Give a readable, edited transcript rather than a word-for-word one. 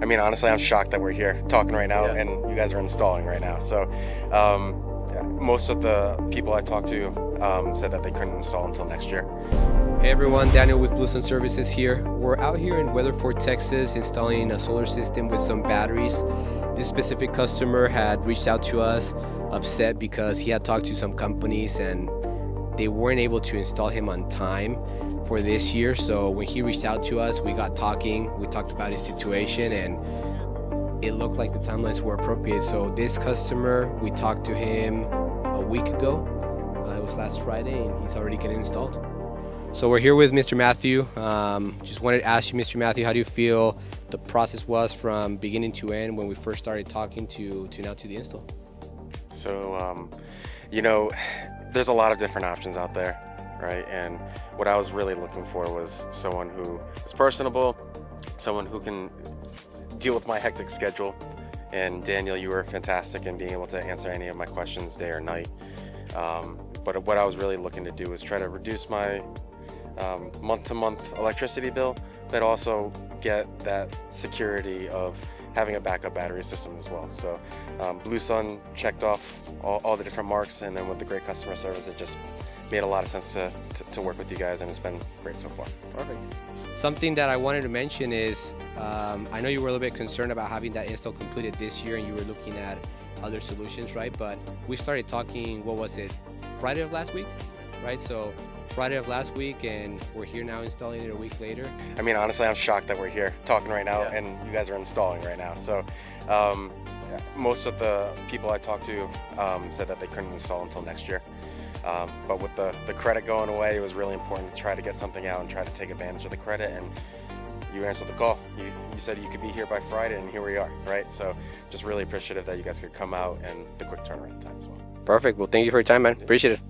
I mean, honestly, I'm shocked that we're here talking right now, and you guys are installing right now. So most of the people I talked to said that they couldn't install until next year. Hey everyone, Daniel with BlueSun Services here. We're out here in Weatherford, Texas, installing a solar system with some batteries. This specific customer had reached out to us upset because he had talked to some companies and they weren't able to install him on time for this year. So when he reached out to us, we got talking, we talked about his situation, and it looked like the timelines were appropriate. So this customer, we talked to him a week ago. It was last Friday, and he's already getting installed. So we're here with Mr. Matthew. Just wanted to ask you, Mr. Matthew, how do you feel the process was from beginning to end when we first started talking to now to the install? So, there's a lot of different options out there, right? And what I was really looking for was someone who is personable, someone who can deal with my hectic schedule. And Daniel, you were fantastic in being able to answer any of my questions day or night. But what I was really looking to do was try to reduce my month-to-month electricity bill, but also get that security of having a backup battery system as well. So BlueSun checked off all the different marks, and then with the great customer service, it just made a lot of sense to work with you guys, and it's been great so far. Perfect. Something that I wanted to mention is, I know you were a little bit concerned about having that install completed this year and you were looking at other solutions, right? But we started talking, what was it, Friday of last week, right? So Friday of last week, and we're here now installing it a week later. I mean, honestly, I'm shocked that we're here talking right now, and you guys are installing right now. So most of the people I talked to said that they couldn't install until next year. But with the credit going away, it was really important to try to get something out and try to take advantage of the credit, and you answered the call. You said you could be here by Friday, and here we are, right? So just really appreciative that you guys could come out and the quick turnaround time as well. Perfect. Well, thank you for your time, man. Appreciate it.